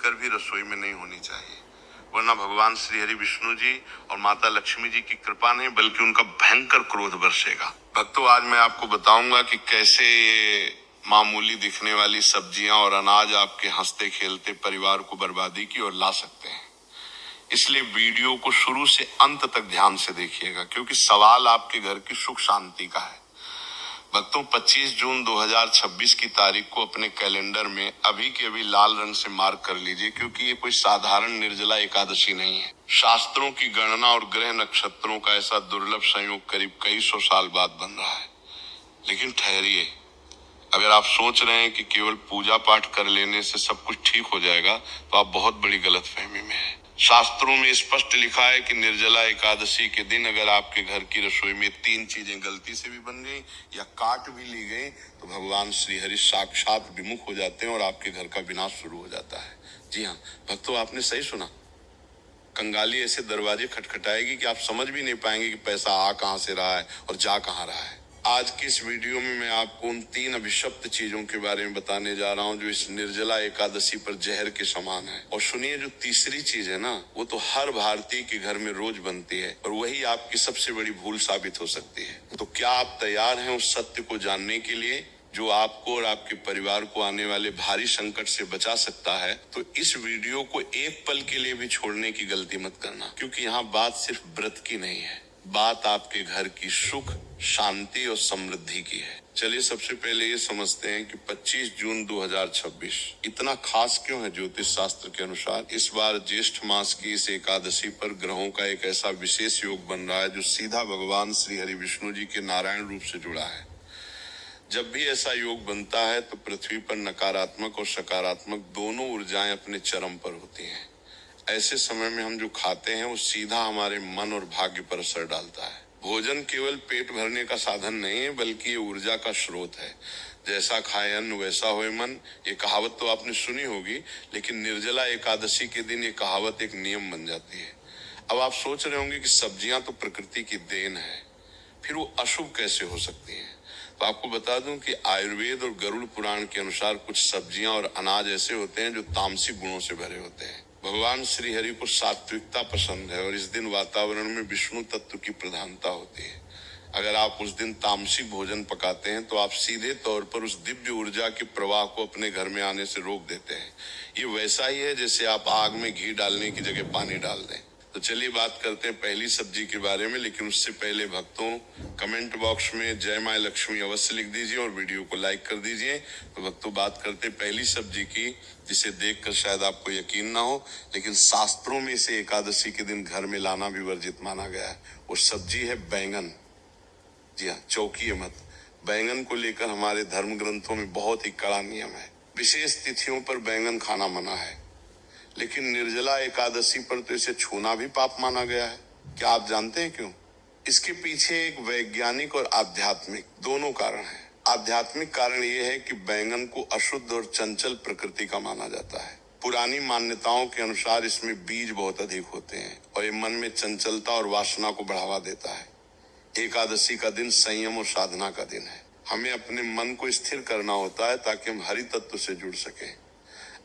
भर भी रसोई में नहीं होनी चाहिए, वरना भगवान श्री हरि विष्णु जी और माता लक्ष्मी जी की कृपा नहीं बल्कि उनका भयंकर क्रोध बरसेगा। भक्तों, आज मैं आपको बताऊंगा कि कैसे ये मामूली दिखने वाली सब्जियां और अनाज आपके हंसते खेलते परिवार को बर्बादी की ओर ला सकते हैं। इसलिए वीडियो को शुरू से अंत तक ध्यान से देखिएगा, क्योंकि सवाल आपके घर की सुख शांति का है। भक्तों, 25 जून 2026 की तारीख को अपने कैलेंडर में अभी के अभी लाल रंग से मार्क कर लीजिए, क्योंकि ये कोई साधारण निर्जला एकादशी नहीं है। शास्त्रों की गणना और ग्रह नक्षत्रों का ऐसा दुर्लभ संयोग करीब कई सौ साल बाद बन रहा है। लेकिन ठहरिए, अगर आप सोच रहे हैं कि केवल पूजा पाठ कर लेने से सब कुछ ठीक हो जाएगा तो आप बहुत बड़ी गलतफहमी में हैं। शास्त्रों में स्पष्ट लिखा है कि निर्जला एकादशी के दिन अगर आपके घर की रसोई में 3 चीजें गलती से भी बन गई या काट भी ली गई तो भगवान श्री हरि साक्षात विमुख हो जाते हैं और आपके घर का विनाश शुरू हो जाता है। जी हाँ भक्तों, आपने सही सुना। कंगाली ऐसे दरवाजे खटखटाएगी कि आप समझ भी नहीं पाएंगे कि पैसा आ कहां से रहा है और जा कहां रहा है। आज की इस वीडियो में मैं आपको उन 3 अभिशप्त चीजों के बारे में बताने जा रहा हूं जो इस निर्जला एकादशी पर जहर के समान है। और सुनिए, जो तीसरी चीज है ना, वो तो हर भारतीय के घर में रोज बनती है और वही आपकी सबसे बड़ी भूल साबित हो सकती है। तो क्या आप तैयार हैं उस सत्य को जानने के लिए जो आपको और आपके परिवार को आने वाले भारी संकट से बचा सकता है? तो इस वीडियो को एक पल के लिए भी छोड़ने की गलती मत करना, क्योंकि यहाँ बात सिर्फ व्रत की नहीं है, बात आपके घर की सुख, शांति और समृद्धि की है। चलिए सबसे पहले ये समझते हैं कि 25 जून 2026 इतना खास क्यों है ज्योतिष शास्त्र के अनुसार। इस बार ज्येष्ठ मास की इस एकादशी पर ग्रहों का एक ऐसा विशेष योग बन रहा है जो सीधा भगवान श्री हरि विष्णु जी के नारायण रूप से जुड़ा है। जब भी ऐसा योग बनता है तो पृथ्वी पर नकारात्मक और सकारात्मक दोनों ऊर्जाएं अपने चरम पर होती हैं। ऐसे समय में हम जो खाते हैं वो सीधा हमारे मन और भाग्य पर असर डालता है। भोजन केवल पेट भरने का साधन नहीं है बल्कि ये ऊर्जा का स्रोत है। जैसा खाए अन्न वैसा होए मन, ये कहावत तो आपने सुनी होगी, लेकिन निर्जला एकादशी के दिन ये कहावत एक नियम बन जाती है। अब आप सोच रहे होंगे कि सब्जियां तो प्रकृति की देन है, फिर वो अशुभ कैसे हो सकती हैं? तो आपको बता दूं कि आयुर्वेद और गरुड़ पुराण के अनुसार कुछ सब्जियां और अनाज ऐसे होते हैं जो तामसिक गुणों से भरे होते हैं। भगवान श्री हरि को सात्विकता पसंद है और इस दिन वातावरण में विष्णु तत्व की प्रधानता होती है। अगर आप उस दिन तामसिक भोजन पकाते हैं तो आप सीधे तौर पर उस दिव्य ऊर्जा के प्रवाह को अपने घर में आने से रोक देते हैं। ये वैसा ही है जैसे आप आग में घी डालने की जगह पानी डाल दें। तो चलिए बात करते हैं पहली सब्जी के बारे में, लेकिन उससे पहले भक्तों, कमेंट बॉक्स में जय मां लक्ष्मी अवश्य लिख दीजिए और वीडियो को लाइक कर दीजिए। तो भक्तों, बात करते हैं पहली सब्जी की, जिसे देखकर शायद आपको यकीन ना हो, लेकिन शास्त्रों में इसे एकादशी के दिन घर में लाना भी वर्जित माना गया है। वो सब्जी है बैंगन। जी हाँ, चौंकिए मत। बैंगन को लेकर हमारे धर्म ग्रंथों में बहुत ही कड़ा नियम है। विशेष तिथियों पर बैंगन खाना मना है, लेकिन निर्जला एकादशी पर तो इसे छूना भी पाप माना गया है। क्या आप जानते हैं क्यों? इसके पीछे एक वैज्ञानिक और आध्यात्मिक दोनों कारण हैं। आध्यात्मिक कारण ये है कि बैंगन को अशुद्ध और चंचल प्रकृति का माना जाता है। पुरानी मान्यताओं के अनुसार इसमें बीज बहुत अधिक होते हैं और ये मन में चंचलता और वासना को बढ़ावा देता है। एकादशी का दिन संयम और साधना का दिन है। हमें अपने मन को स्थिर करना होता है ताकि हम हरि तत्व से जुड़ सकें।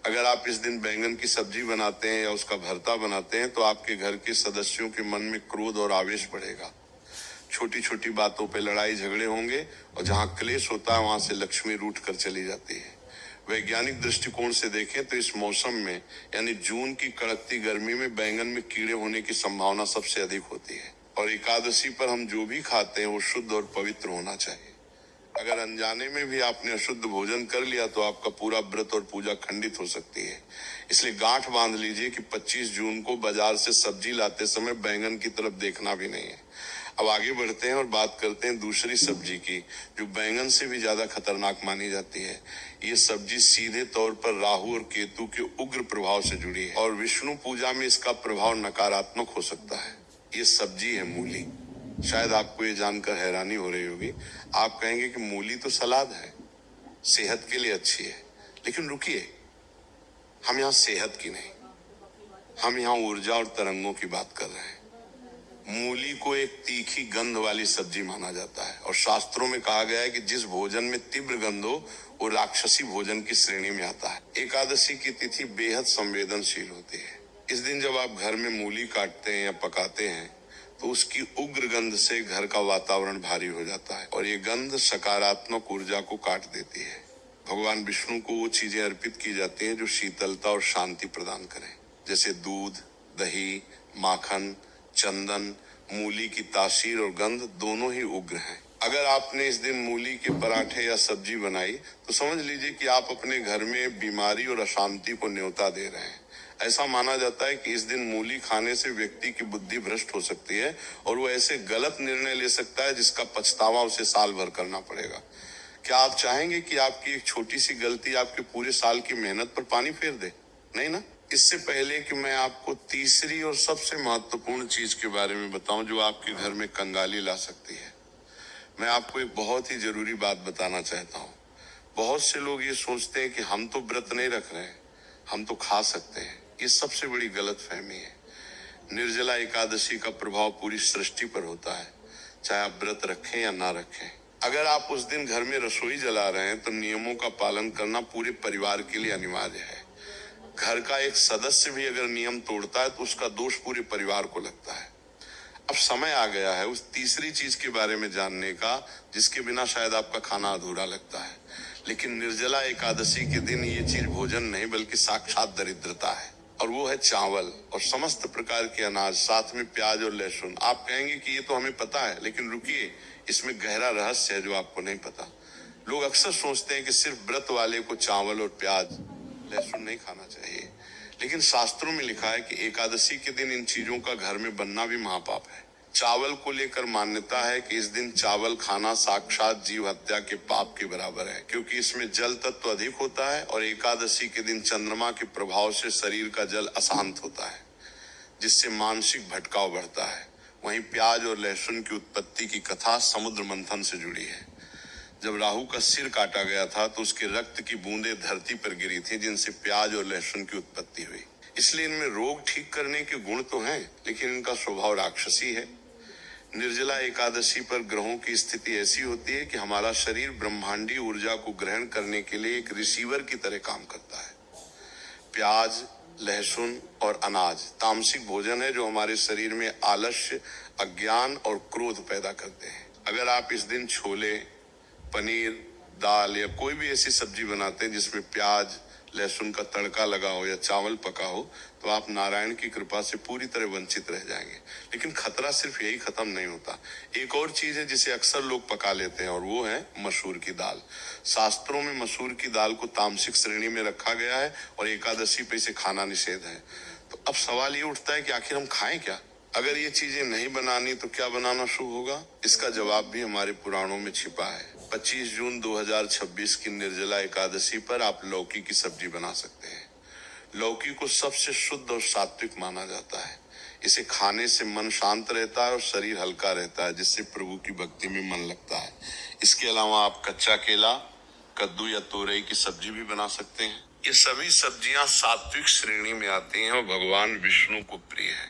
अगर आप इस दिन बैंगन की सब्जी बनाते हैं या उसका भरता बनाते हैं तो आपके घर के सदस्यों के मन में क्रोध और आवेश बढ़ेगा। छोटी छोटी बातों पे लड़ाई झगड़े होंगे और जहां क्लेश होता है वहां से लक्ष्मी रूठ कर चली जाती है। वैज्ञानिक दृष्टिकोण से देखें तो इस मौसम में यानी जून की कड़कती गर्मी में बैंगन में कीड़े होने की संभावना सबसे अधिक होती है। और एकादशी पर हम जो भी खाते हैं वो शुद्ध और पवित्र होना चाहिए। अगर अनजाने में भी आपने अशुद्ध भोजन कर लिया तो आपका पूरा व्रत और पूजा खंडित हो सकती है। इसलिए गांठ बांध लीजिए कि 25 जून को बाजार से सब्जी लाते समय बैंगन की तरफ देखना भी नहीं है। अब आगे बढ़ते हैं और बात करते हैं दूसरी सब्जी की, जो बैंगन से भी ज्यादा खतरनाक मानी जाती है। ये सब्जी सीधे तौर पर राहु और केतु के उग्र प्रभाव से जुड़ी है और विष्णु पूजा में इसका प्रभाव नकारात्मक हो सकता है। ये सब्जी है मूली। शायद आपको ये जानकर हैरानी हो रही होगी। आप कहेंगे कि मूली तो सलाद है, सेहत के लिए अच्छी है, लेकिन रुकिए, हम यहाँ सेहत की नहीं, हम यहाँ ऊर्जा और तरंगों की बात कर रहे हैं। मूली को एक तीखी गंध वाली सब्जी माना जाता है और शास्त्रों में कहा गया है कि जिस भोजन में तीव्र गंध हो वो राक्षसी भोजन की श्रेणी में आता है। एकादशी की तिथि बेहद संवेदनशील होती है। इस दिन जब आप घर में मूली काटते हैं या पकाते हैं तो उसकी उग्र गंध से घर का वातावरण भारी हो जाता है और ये गंध सकारात्मक ऊर्जा को काट देती है। भगवान विष्णु को वो चीजें अर्पित की जाती हैं जो शीतलता और शांति प्रदान करें, जैसे दूध, दही, माखन, चंदन। मूली की तासीर और गंध दोनों ही उग्र हैं। अगर आपने इस दिन मूली के पराठे या सब्जी बनाई तो समझ लीजिए कि आप अपने घर में बीमारी और अशांति को न्योता दे रहे हैं। ऐसा माना जाता है कि इस दिन मूली खाने से व्यक्ति की बुद्धि भ्रष्ट हो सकती है और वो ऐसे गलत निर्णय ले सकता है जिसका पछतावा उसे साल भर करना पड़ेगा। क्या आप चाहेंगे कि आपकी एक छोटी सी गलती आपके पूरे साल की मेहनत पर पानी फेर दे? नहीं ना। इससे पहले कि मैं आपको तीसरी और सबसे महत्वपूर्ण चीज के बारे में बताऊं जो आपके घर में कंगाली ला सकती है, मैं आपको एक बहुत ही जरूरी बात बताना चाहता हूं। बहुत से लोग ये सोचते हैं कि हम तो व्रत नहीं रख रहे हैं, हम तो खा सकते हैं। ये सबसे बड़ी गलतफहमी है। निर्जला एकादशी का प्रभाव पूरी सृष्टि पर होता है, चाहे आप व्रत रखें या ना रखें। अगर आप उस दिन घर में रसोई जला रहे हैं तो नियमों का पालन करना पूरे परिवार के लिए अनिवार्य है। घर का एक सदस्य भी अगर नियम तोड़ता है तो उसका दोष पूरे परिवार को लगता है। अब समय आ गया है उस तीसरी चीज के बारे में जानने का जिसके बिना शायद आपका खाना अधूरा लगता है। लेकिन निर्जला एकादशी के दिन ये चीज भोजन नहीं बल्कि साक्षात दरिद्रता है और वो है चावल और समस्त प्रकार के अनाज, साथ में प्याज और लहसुन। आप कहेंगे कि ये तो हमें पता है, लेकिन रुकिए, इसमें गहरा रहस्य है जो आपको नहीं पता। लोग अक्सर सोचते हैं कि सिर्फ व्रत वाले को चावल और प्याज लहसुन नहीं खाना चाहिए, लेकिन शास्त्रों में लिखा है कि एकादशी के दिन इन चीजों का घर में बनना भी महापाप है। चावल को लेकर मान्यता है कि इस दिन चावल खाना साक्षात जीव हत्या के पाप के बराबर है, क्योंकि इसमें जल तत्व अधिक होता है और एकादशी के दिन चंद्रमा के प्रभाव से शरीर का जल अशांत होता है, जिससे मानसिक भटकाव बढ़ता है। वहीं प्याज और लहसुन की उत्पत्ति की कथा समुद्र मंथन से जुड़ी है। जब राहु का सिर काटा गया था तो उसके रक्त की बूंदें धरती पर गिरी थी, जिनसे प्याज और लहसुन की उत्पत्ति हुई। इसलिए इनमें रोग ठीक करने के गुण तो हैं, लेकिन इनका स्वभाव राक्षसी है। निर्जला एकादशी पर ग्रहों की स्थिति ऐसी होती है कि हमारा शरीर ब्रह्मांडीय ऊर्जा को ग्रहण करने के लिए एक रिसीवर की तरह काम करता है। प्याज, लहसुन और अनाज तामसिक भोजन है जो हमारे शरीर में आलस्य, अज्ञान और क्रोध पैदा करते हैं। अगर आप इस दिन छोले, पनीर, दाल या कोई भी ऐसी सब्जी बनाते हैं जिसमें प्याज, लहसुन का तड़का लगा हो या चावल पका हो तो आप नारायण की कृपा से पूरी तरह वंचित रह जाएंगे। लेकिन खतरा सिर्फ यही खत्म नहीं होता। एक और चीज है जिसे अक्सर लोग पका लेते हैं और वो है मसूर की दाल। शास्त्रों में मसूर की दाल को तामसिक श्रेणी में रखा गया है और एकादशी पे इसे खाना निषेध है। तो अब सवाल ये उठता है कि आखिर हम खाएं क्या? अगर ये चीजें नहीं बनानी तो क्या बनाना शुभ होगा? इसका जवाब भी हमारे पुराणों में छिपा है। 25 जून 2026 की निर्जला एकादशी पर आप लौकी की सब्जी बना सकते हैं। लौकी को सबसे शुद्ध और सात्विक माना जाता है। इसे खाने से मन शांत रहता है और शरीर हल्का रहता है, जिससे प्रभु की भक्ति में मन लगता है। इसके अलावा आप कच्चा केला, कद्दू या तोरई की सब्जी भी बना सकते हैं। ये सभी सब्जियां सात्विक श्रेणी में आती हैं और भगवान विष्णु को प्रिय है।